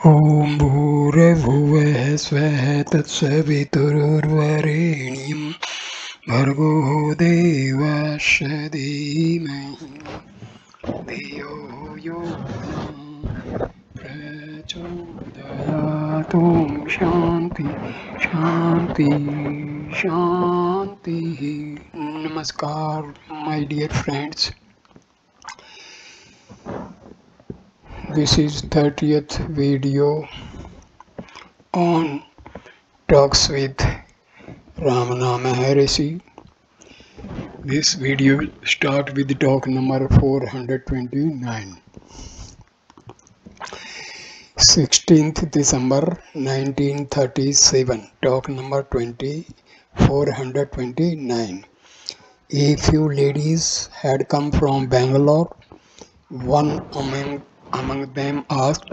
ॐ भूर्भुवः स्वः तत्सवितुर्वरेण्यं भर्गो देवस्य धीमहि धियो यो नः प्रचोदयात्। शांति शांति शांति। नमस्कार my dear friends. This is 30th video on talks with Ramana Maharhshi. This video will start with talk number 429. 16th December 1937. Talk number 429. A few ladies had come from Bangalore. One among them asked,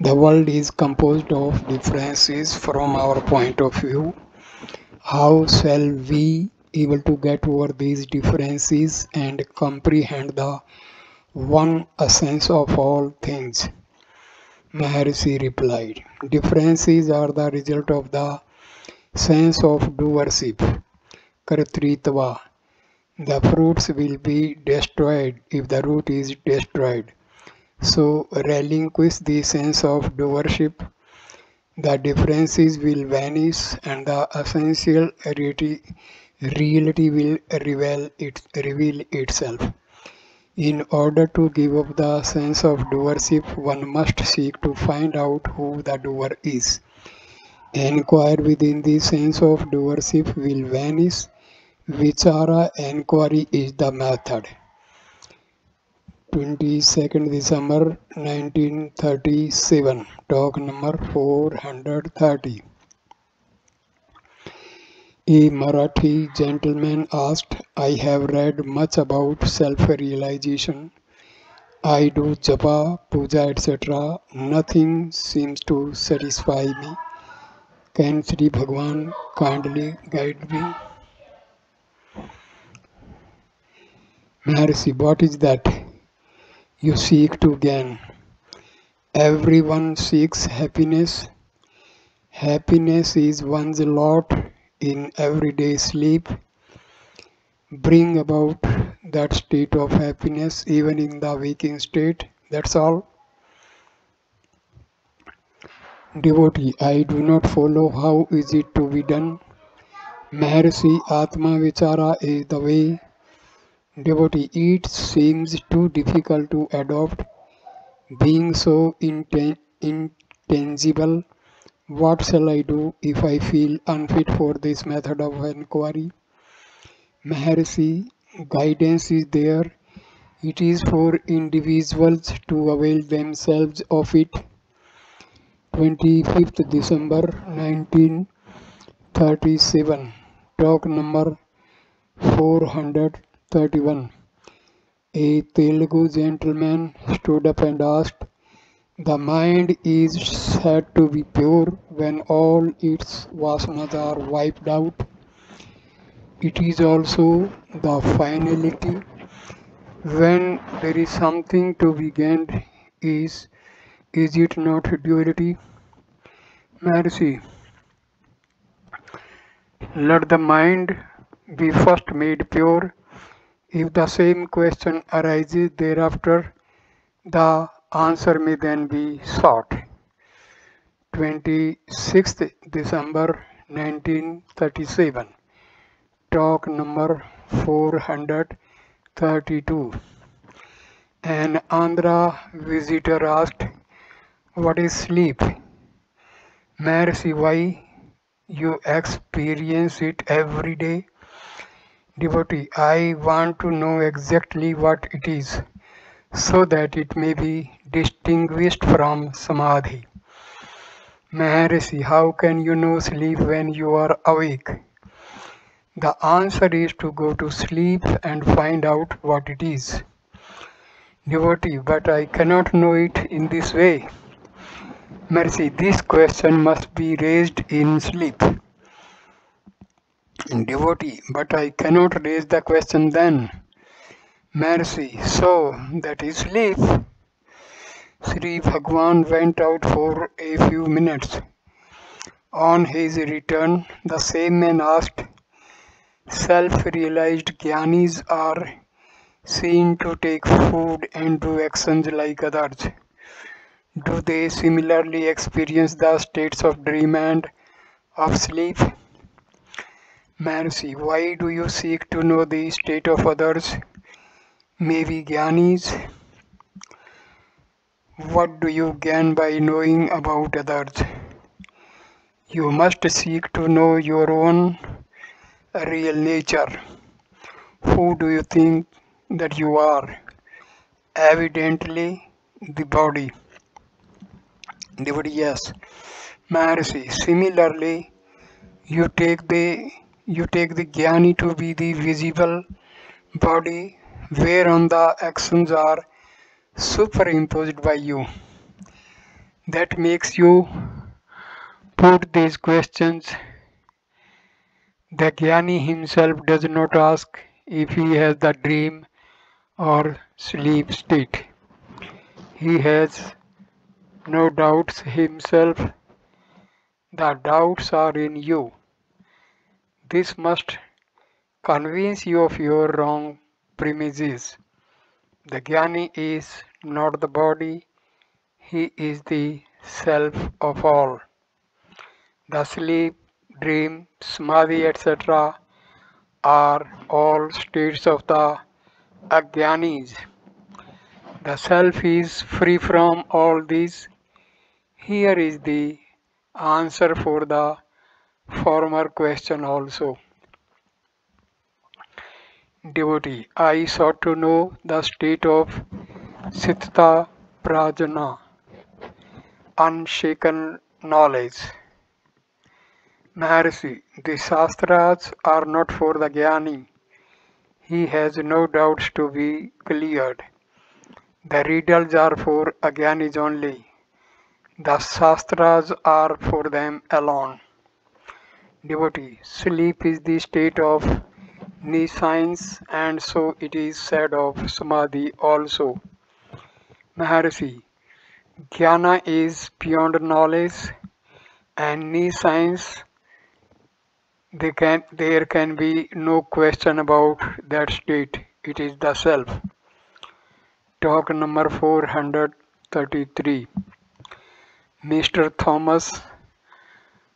"The world is composed of differences from our point of view. How shall we able to get over these differences and comprehend the one essence of all things?" Maharshi replied, "Differences are the result of the sense of doership, kartritva. The fruits will be destroyed if the root is destroyed. So relinquish the sense of doership. The differences will vanish and the essential reality will reveal itself. In order to give up the sense of doership, one must seek to find out who the doer is. Inquire within the sense of doership will vanish. Vichara inquiry is the method." 22nd December 1937. Talk number 430. A Marathi gentleman asked, "I have read much about self-realization. I do japa, puja, etc. Nothing seems to satisfy me. Can Sri Bhagwan kindly guide me?" Maharshi, what is that you seek to gain? Everyone seeks happiness. Happiness is one's lot in everyday sleep. Bring about that state of happiness even in the waking state. That's all. Devotee, I do not follow. How is it to be done? Maharshi, Atma Vichara is the way. Devotee, it seems too difficult to adopt, being so intangible. What shall I do if I feel unfit for this method of inquiry? Maharshi, guidance is there. It is for individuals to avail themselves of it. 25th December 1937. Talk number 431. A Telugu gentleman stood up and asked, "The mind is said to be pure when all its vasanas are wiped out. It is also the finality. When there is something to be gained, is it not duality?" Maharshi, let the mind be first made pure. If the same question arises thereafter, the answer may then be sought. 26th December 1937. Talk number 432. An Andhra visitor asked, "What is sleep?" Maharshi, why? You experience it every day. Devotee, I want to know exactly what it is, so that it may be distinguished from samadhi. Maharshi, how can you know sleep when you are awake? The answer is to go to sleep and find out what it is. Devotee, but I cannot know it in this way. Maharshi, this question must be raised in sleep. Devotee, but I cannot raise the question then. Maharshi, so that is sleep. Sri Bhagwan went out for a few minutes. On his return, the same man asked, self-realized jnanis are seen to take food and do actions like others. Do they similarly experience the states of dream and of sleep? Maharshi, why do you seek to know the state of others? Maybe jnanis? What do you gain by knowing about others? You must seek to know your own real nature. Who do you think that you are? Evidently, the body. Devotee, yes. Maharshi, similarly, you take the you take the jnani to be the visible body whereon the actions are superimposed by you. That makes you put these questions. The jnani himself does not ask if he has the dream or sleep state. He has no doubts himself. The doubts are in you. This must convince you of your wrong premises. The jnani is not the body, he is the self of all. The sleep, dream, samadhi, etc. are all states of the ajnanis. The self is free from all these. Here is the answer for the former question also. Devotee, I sought to know the state of Siddha Prajna, unshaken knowledge. Maharshi, the Shastras are not for the Jnani. He has no doubts to be cleared. The riddles are for Ajnanis only. The Shastras are for them alone. Devotee, sleep is the state of nescience, and so it is said of Samadhi also. Maharshi, Jnana is beyond knowledge, and nescience, there can be no question about that state. It is the self. Talk number 433. Mr. Thomas,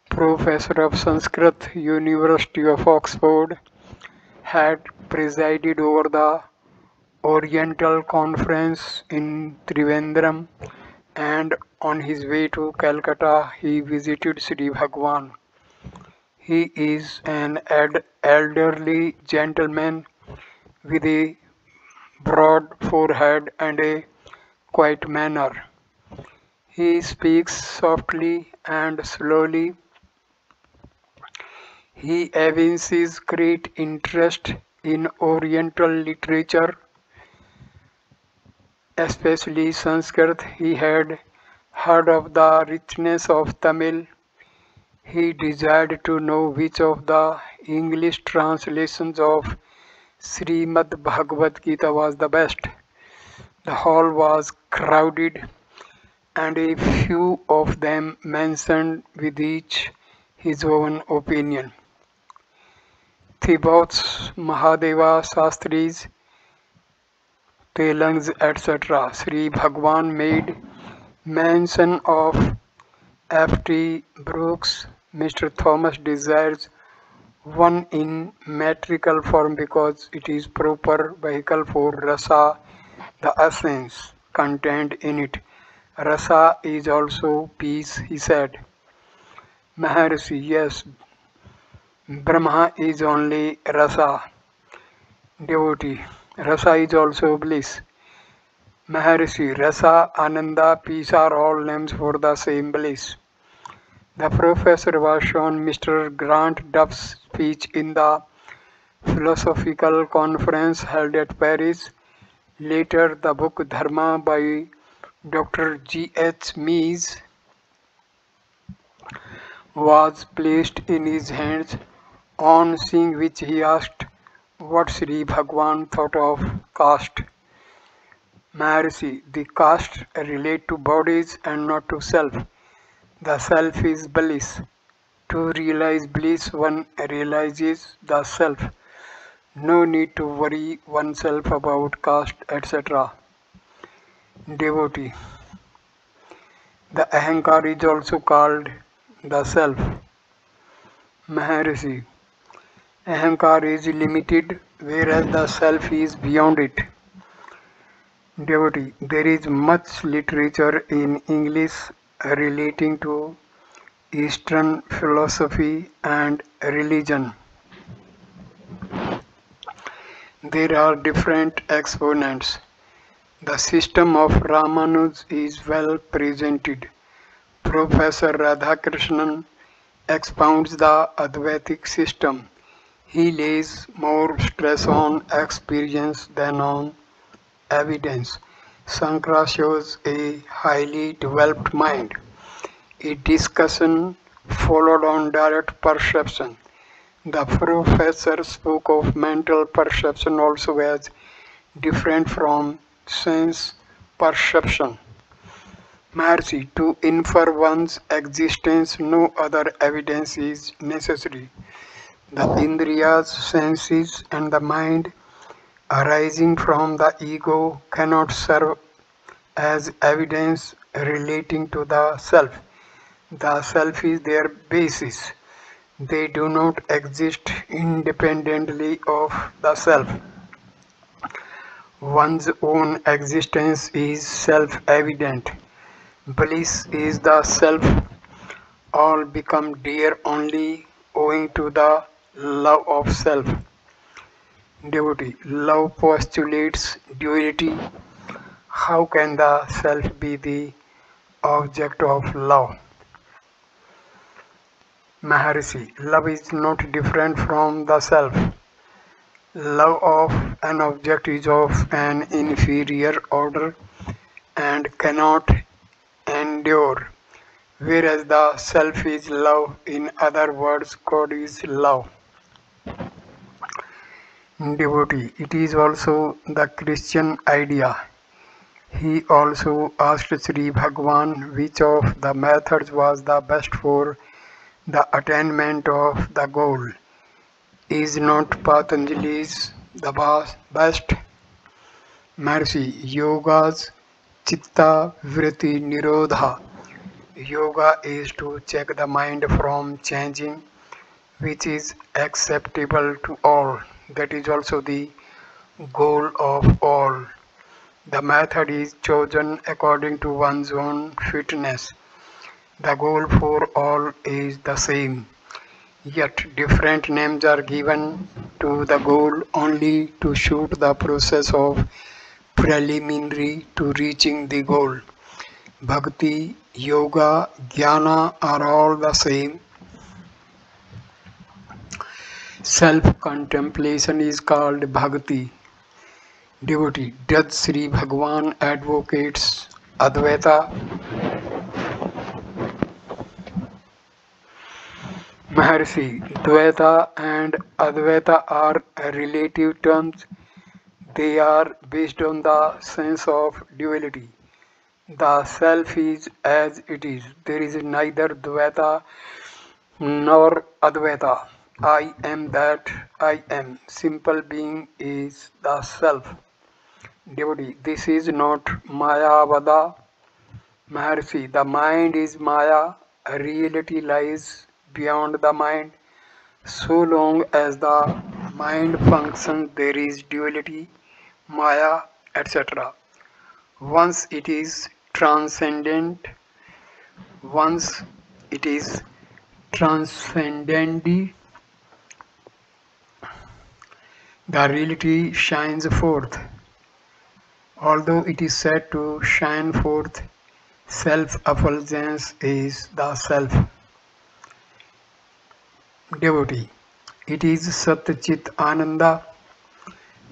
Professor of Sanskrit, University of Oxford, had presided over the Oriental Conference in Trivandrum, and on his way to Calcutta he visited Sri Bhagwan. He is an elderly gentleman with a broad forehead and a quiet manner. He speaks softly and slowly. He evinces great interest in Oriental literature, especially Sanskrit. He had heard of the richness of Tamil. He desired to know which of the English translations of Srimad Bhagavad Gita was the best. The hall was crowded, and a few of them mentioned with each his own opinion. Thibaut's Mahadeva Shastris, Telangs, etc. Sri Bhagwan made mention of F.T. Brooks. Mr. Thomas desires one in metrical form because it is proper vehicle for rasa, the essence contained in it. Rasa is also peace, he said. Maharshi, yes, Brahma is only rasa. Devotee, rasa is also bliss. Maharshi, rasa, ananda, peace are all names for the same bliss. The professor was shown Mr. Grant Duff's speech in the philosophical conference held at Paris. Later, the book Dharma by Dr. G. H. Mees was placed in his hands, on seeing which he asked what Sri Bhagwan thought of caste. Maharshi, the castes relate to bodies and not to self. The self is bliss. To realize bliss, one realizes the self. No need to worry oneself about caste, etc. Devotee. The Ahankar is also called the self. Maharshi. Ahankar is limited, whereas the self is beyond it. Devotee. There is much literature in English relating to Eastern philosophy and religion. There are different exponents. The system of Ramanuj is well presented. Professor Radhakrishnan expounds the Advaitic system. He lays more stress on experience than on evidence. Sankara shows a highly developed mind. A discussion followed on direct perception. The professor spoke of mental perception also as different from sense perception. Maharshi, to infer one's existence, no other evidence is necessary. The indriyas, senses, and the mind arising from the ego cannot serve as evidence relating to the self. The self is their basis. They do not exist independently of the self. One's own existence is self-evident. Bliss is the self. All become dear only owing to the love of self. Devotee. Love postulates duality. How can the self be the object of love? Maharshi. Love is not different from the self. Love of an object is of an inferior order and cannot endure, whereas the self is love. In other words, God is love. Devotee. It is also the Christian idea. He also asked Sri Bhagwan which of the methods was the best for the attainment of the goal. Is not Patanjali's the best? Maharshi. Yoga's chitta vritti nirodha. Yoga is to check the mind from changing, which is acceptable to all. That is also the goal of all. The method is chosen according to one's own fitness. The goal for all is the same, yet different names are given to the goal only to suit the process of preliminary to reaching the goal. Bhakti, yoga, jnana are all the same. Self-contemplation is called bhakti. Devotee. Does Sri Bhagwan advocates Advaita? Maharshi. Dvaita and Advaita are relative terms. They are based on the sense of duality. The self is as it is. There is neither Dvaita nor Advaita. I am that I am. Simple being is the self. Devotee. This is not Mayavada. Maharshi. The mind is Maya. Reality lies beyond the mind. So long as the mind functions, there is duality, Maya, etc. Once it is transcendent, once it is transcendent, the reality shines forth. Although it is said to shine forth, self-effulgence is the self. Devotee. It is Sat Chit Ananda.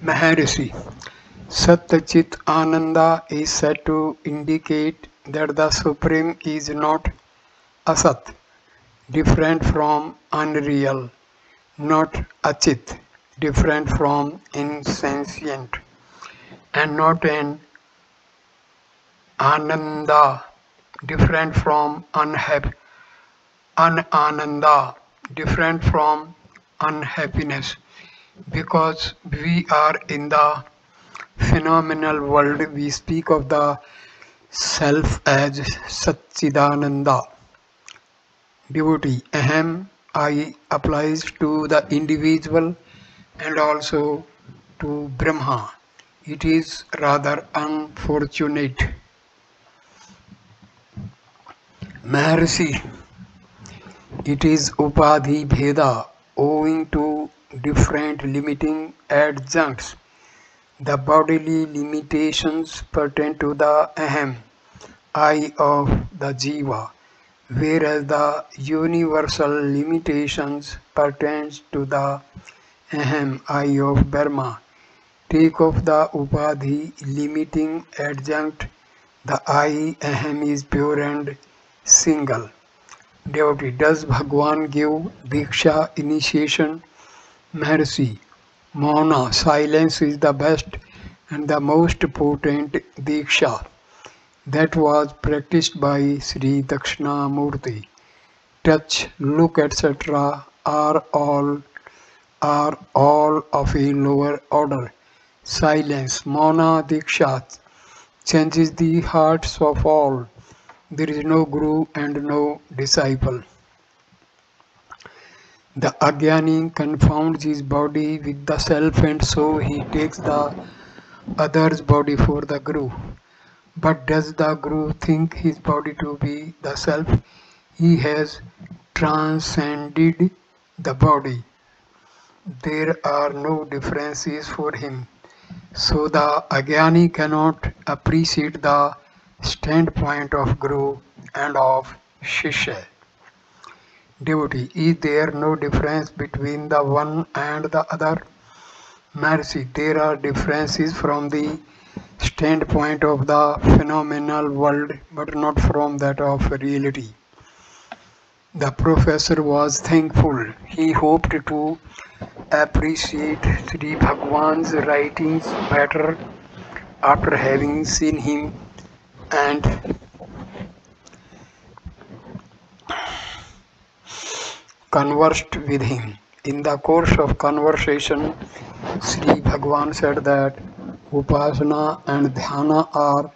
Maharshi. Sat Chit Ananda is said to indicate that the Supreme is not Asat, different from unreal, not Achit, different from insentient, and not an Ananda, different from Ananda, different from unhappiness. Because we are in the phenomenal world, we speak of the self as Satchidananda. Devotee, Aham, I applies to the individual and also to Brahma. It is rather unfortunate. Maharshi, it is Upadhi Bheda owing to different limiting adjuncts. The bodily limitations pertain to the Aham, I of the Jiva, whereas the universal limitations pertains to the Aham, I of Brahma. Take off the Upadhi limiting adjunct, the I Aham is pure and single. Devotee, does Bhagwan give Diksha initiation? Mercy. Mauna, silence is the best and the most potent Diksha. That was practiced by Sri Dakshinamurti. Touch, look, etc. are all of a lower order. Silence, Mauna Diksha, changes the hearts of all. There is no guru and no disciple. The Agyani confounds his body with the self and so he takes the other's body for the guru. But does the guru think his body to be the self? He has transcended the body. There are no differences for him. So the Agyani cannot appreciate the standpoint of Guru and of Shishya. Devotee, is there no difference between the one and the other? Mercy, there are differences from the standpoint of the phenomenal world, but not from that of reality. The professor was thankful. He hoped to appreciate Sri Bhagwan's writings better after having seen him and conversed with him. In the course of conversation, Sri Bhagwan said that Upasana and Dhyana are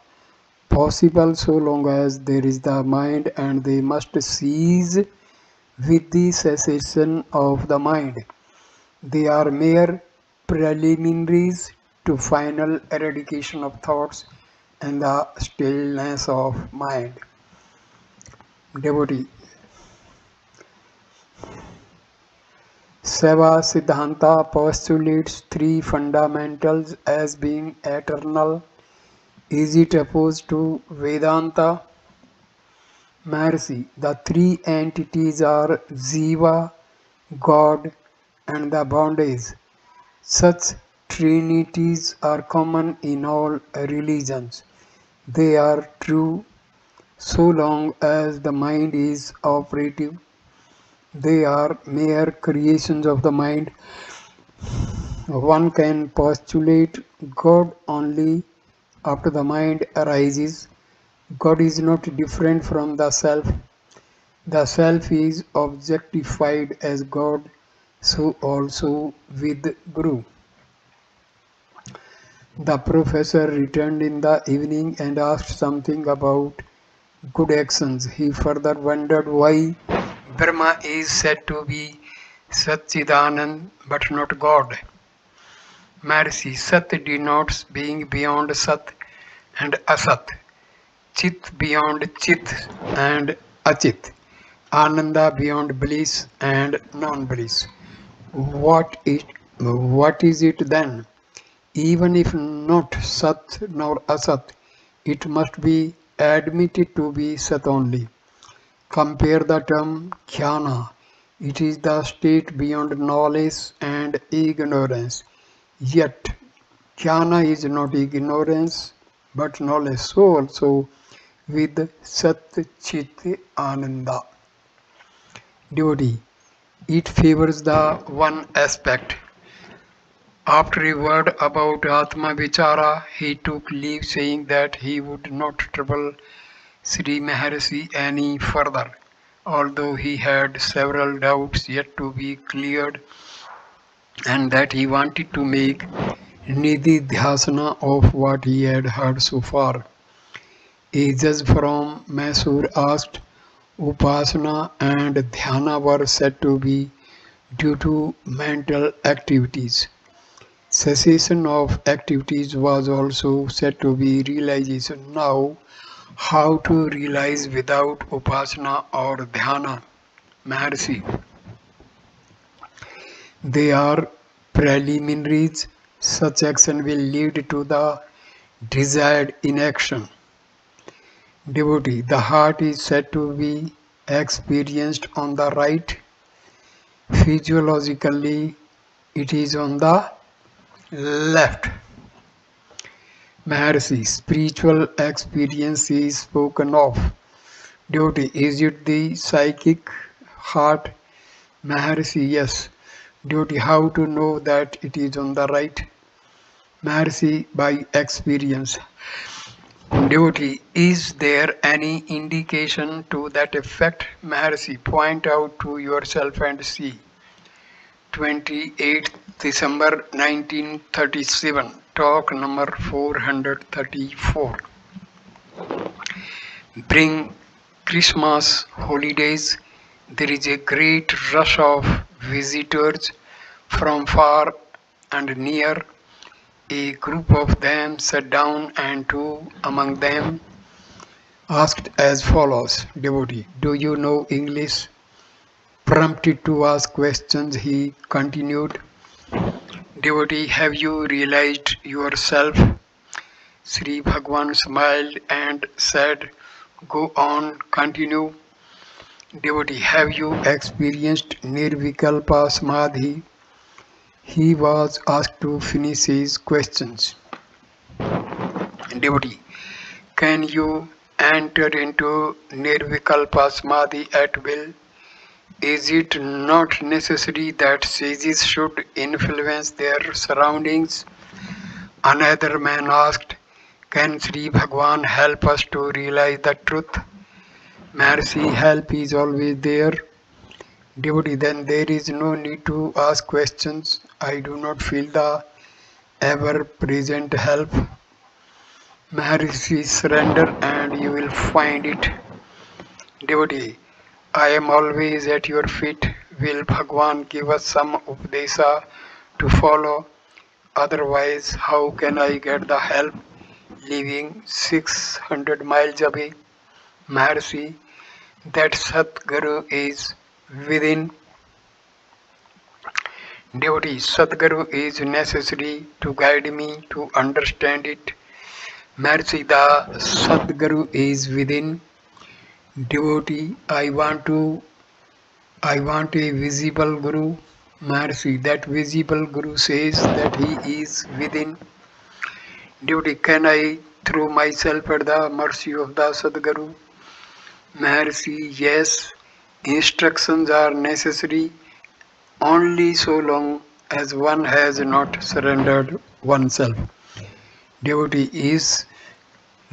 possible so long as there is the mind and they must cease with the cessation of the mind. They are mere preliminaries to final eradication of thoughts and the stillness of mind. Devotee, Seva Siddhanta postulates three fundamentals as being eternal. Is it opposed to Vedanta? Mercy, the three entities are Jiva, God, and the bondage. Such trinities are common in all religions. They are true so long as the mind is operative. They are mere creations of the mind. One can postulate God only after the mind arises. God is not different from the self. The self is objectified as God, so also with Guru. The professor returned in the evening and asked something about good actions. He further wondered why Brahma is said to be Satchidanand but not God. Mercy, Sat denotes being beyond Sat and Asat, Chit beyond Chit and Achit, Ananda beyond bliss and non-bliss. What is it then? Even if not Sat nor Asat, it must be admitted to be Sat only. Compare the term Jnana. It is the state beyond knowledge and ignorance. Yet, Jnana is not ignorance but knowledge. So also with Sat Chit Ananda. Devotee, it favors the one aspect. After a word about Atma Vichara, he took leave saying that he would not trouble Sri Maharshi any further, although he had several doubts yet to be cleared and that he wanted to make Nidhi Dhyasana of what he had heard so far. A judge from Mysore asked, Upasana and Dhyana were said to be due to mental activities. Cessation of activities was also said to be realization. Now, how to realize without Upasana or Dhyana? Maharshi. They are preliminaries. Such action will lead to the desired inaction. Devotee, the heart is said to be experienced on the right. Physiologically, it is on the left. Maharshi, spiritual experience is spoken of. Devotee, is it the psychic heart? Maharshi, yes. Devotee, how to know that it is on the right? Maharshi, by experience. Devotee, is there any indication to that effect? Maharshi, point out to yourself and see. 28th December 1937, talk number 434. Bring Christmas holidays. There is a great rush of visitors from far and near. A group of them sat down and two among them asked as follows. Devotee, do you know English? Prompted to ask questions, he continued. Devotee, have you realized yourself? Sri Bhagwan smiled and said, go on, continue. Devotee, have you experienced Nirvikalpa Samadhi? He was asked to finish his questions. Devotee, can you enter into Nirvikalpa Samadhi at will? Is it not necessary that sages should influence their surroundings? Another man asked, can Sri Bhagwan help us to realize the truth? Maharshi, help is always there. Devotee, then there is no need to ask questions. I do not feel the ever-present help. Maharshi, surrender and you will find it. Devotee, I am always at your feet. Will Bhagwan give us some Upadesa to follow? Otherwise, how can I get the help living 600 miles away? Maharshi, that Satguru is within. Devotee, Sadguru is necessary to guide me to understand it. Maharshi, the Sadguru is within. Devotee, I want a visible Guru. Maharshi, that visible Guru says that he is within. Devotee, can I throw myself at the mercy of the Sadguru? Maharshi, yes, instructions are necessary only so long as one has not surrendered oneself. Devotee, is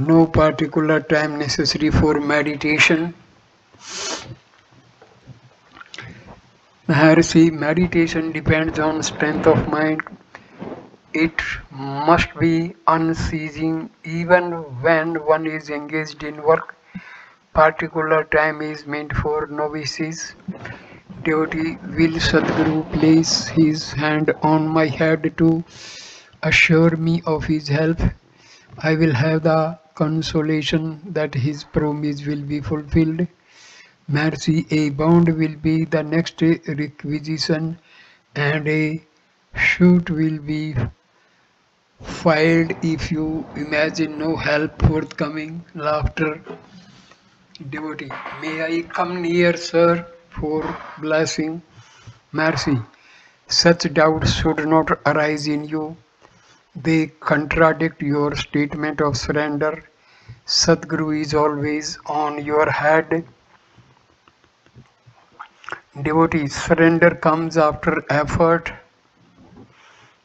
no particular time necessary for meditation? Maharshi, meditation depends on strength of mind. It must be unceasing even when one is engaged in work. Particular time is meant for novices. Devotee, will Sadguru place his hand on my head to assure me of his help? I will have the consolation that his promise will be fulfilled. Mercy, a bond will be the next requisition and a suit will be filed if you imagine no help forthcoming. Laughter. Devotee, may I come near, sir, for blessing? Mercy, such doubts should not arise in you. They contradict your statement of surrender. Sadguru is always on your head. Devotee, surrender comes after effort.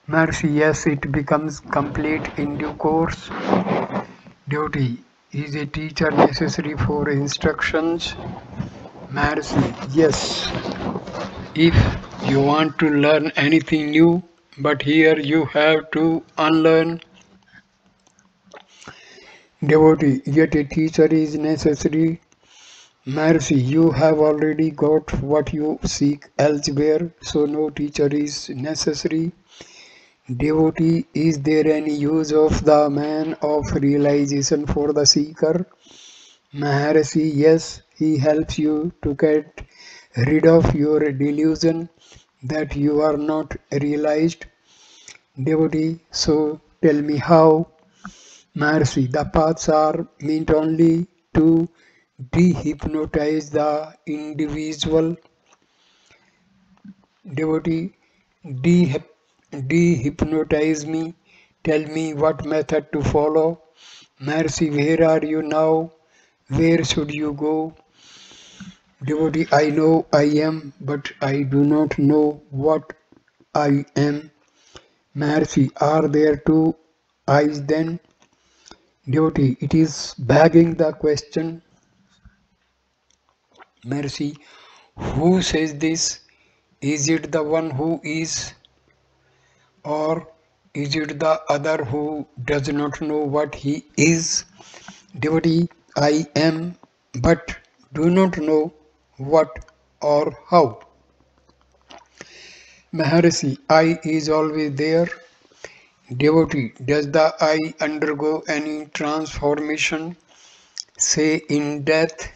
Mercy, yes, it becomes complete in due course. Duty, is a teacher necessary for instructions? Mercy, yes, if you want to learn anything new, but here you have to unlearn. Devotee, yet a teacher is necessary. Mercy, you have already got what you seek elsewhere, so no teacher is necessary. Devotee, is there any use of the man of realization for the seeker? Maharshi, yes, he helps you to get rid of your delusion that you are not realized. Devotee, so tell me how. Maharshi, the paths are meant only to dehypnotize the individual. Devotee, de- dehypnotize me. Tell me what method to follow. Mercy, where are you now? Where should you go? Devotee, I know I am, but I do not know what I am. Mercy, are there two eyes then? Devotee, it is begging the question. Mercy, who says this? Is it the one who is, or is it the other who does not know what he is? Devotee, I am, but do not know what or how. Maharshi, I is always there. Devotee, does the I undergo any transformation, say in death?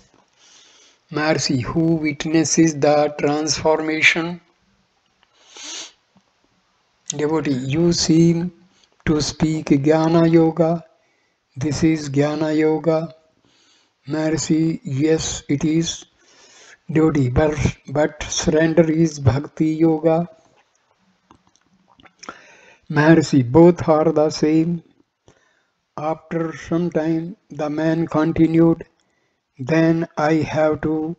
Maharshi, who witnesses the transformation? Devotee, you seem to speak Jnana Yoga. This is Jnana Yoga. Maharshi, yes, it is. Devotee, but surrender is Bhakti Yoga. Maharshi, both are the same. After some time, the man continued, then I have to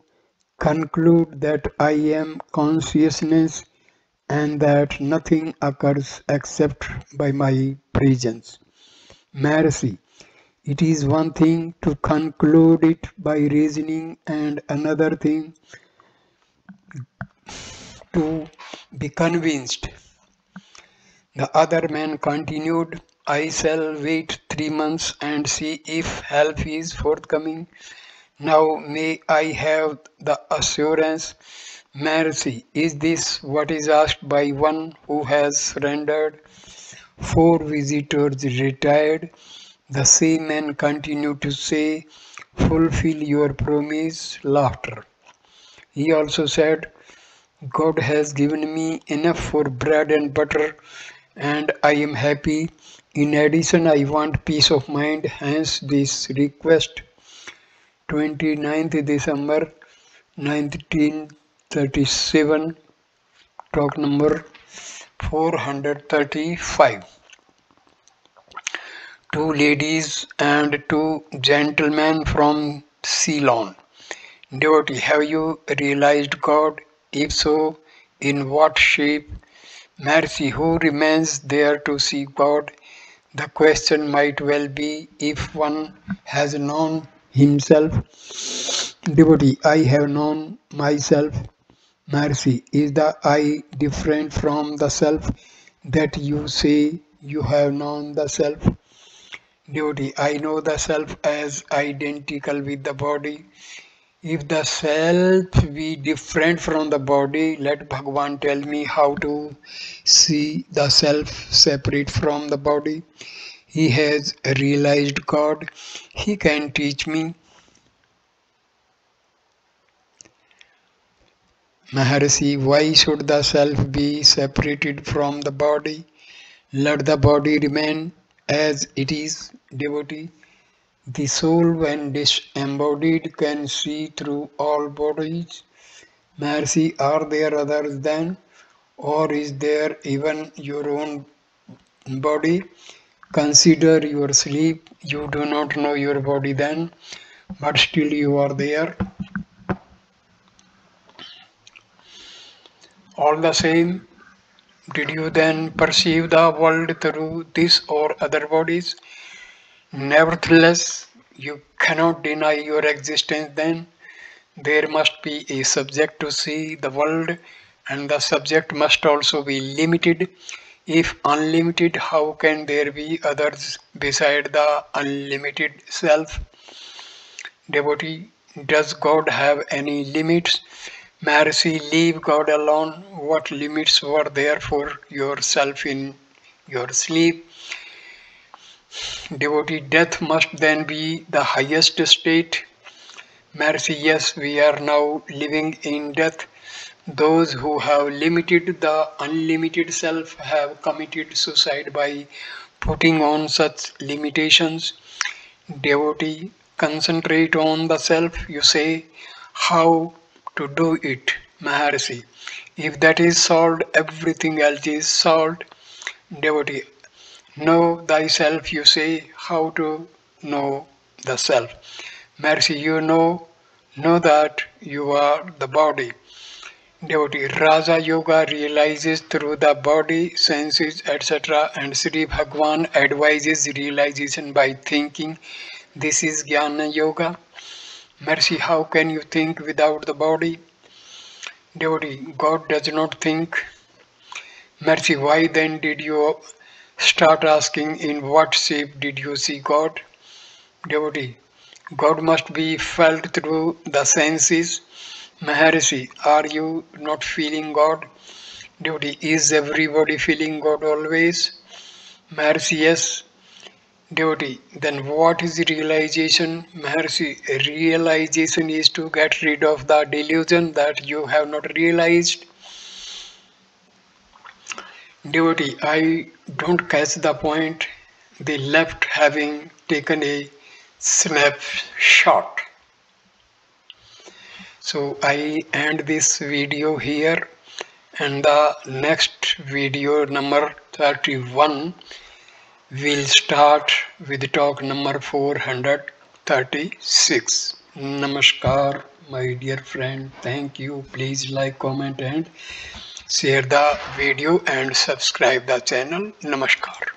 conclude that I am consciousness and that nothing occurs except by my presence. Mercy. It is one thing to conclude it by reasoning and another thing to be convinced. The other man continued, I shall wait 3 months and see if help is forthcoming. Now may I have the assurance, mercy, is this what is asked by one who has surrendered? 4 visitors retired. The same man continued to say, fulfill your promise, laughter. He also said, God has given me enough for bread and butter and I am happy. In addition, I want peace of mind, hence this request. 29th December 1937, talk number 435. Two ladies and two gentlemen from Ceylon. Devotee, have you realized God? If so, in what shape? Mercy, who remains there to see God? The question might well be if one has known himself. Devotee, I have known myself. Mercy, is the I different from the self that you say you have known the self? Devotee, I know the self as identical with the body. If the self be different from the body, let Bhagavan tell me how to see the self separate from the body. He has realized God. He can teach me. Maharshi, why should the self be separated from the body? Let the body remain as it is, devotee. The soul, when disembodied, can see through all bodies. Maharshi, are there others then? Or is there even your own body? Consider your sleep. You do not know your body then, but still you are there. All the same, Did you then perceive the world through this or other bodies? Nevertheless, you cannot deny your existence then. There must be a subject to see the world, and the subject must also be limited. If unlimited, how can there be others beside the unlimited self? Devotee, does God have any limits? Maharshi, leave God alone. What limits were there for yourself in your sleep? Devotee, death must then be the highest state. Maharshi, yes, we are now living in death. Those who have limited the unlimited self have committed suicide by putting on such limitations. Devotee, concentrate on the self, you say. How to do it, Maharshi? If that is solved, everything else is solved. Devotee, know thyself, you say. How to know the self? Maharshi, know that you are the body. Devotee, Raja Yoga realizes through the body, senses, etc. and Sri Bhagwan advises realization by thinking. This is Jnana Yoga. Mercy, how can you think without the body? Devotee, God does not think. Mercy, why then did you start asking in what shape did you see God? Devotee, God must be felt through the senses. Maharshi, are you not feeling God? Devotee, is everybody feeling God always? Maharshi, yes. Devotee, then what is realization? Maharshi, realization is to get rid of the delusion that you have not realized. Devotee, I don't catch the point. They left having taken a snapshot. So I end this video here, and the next video number 31 will start with talk number 436. Namaskar, my dear friend. Thank you. Please like, comment, and share the video and subscribe the channel. Namaskar.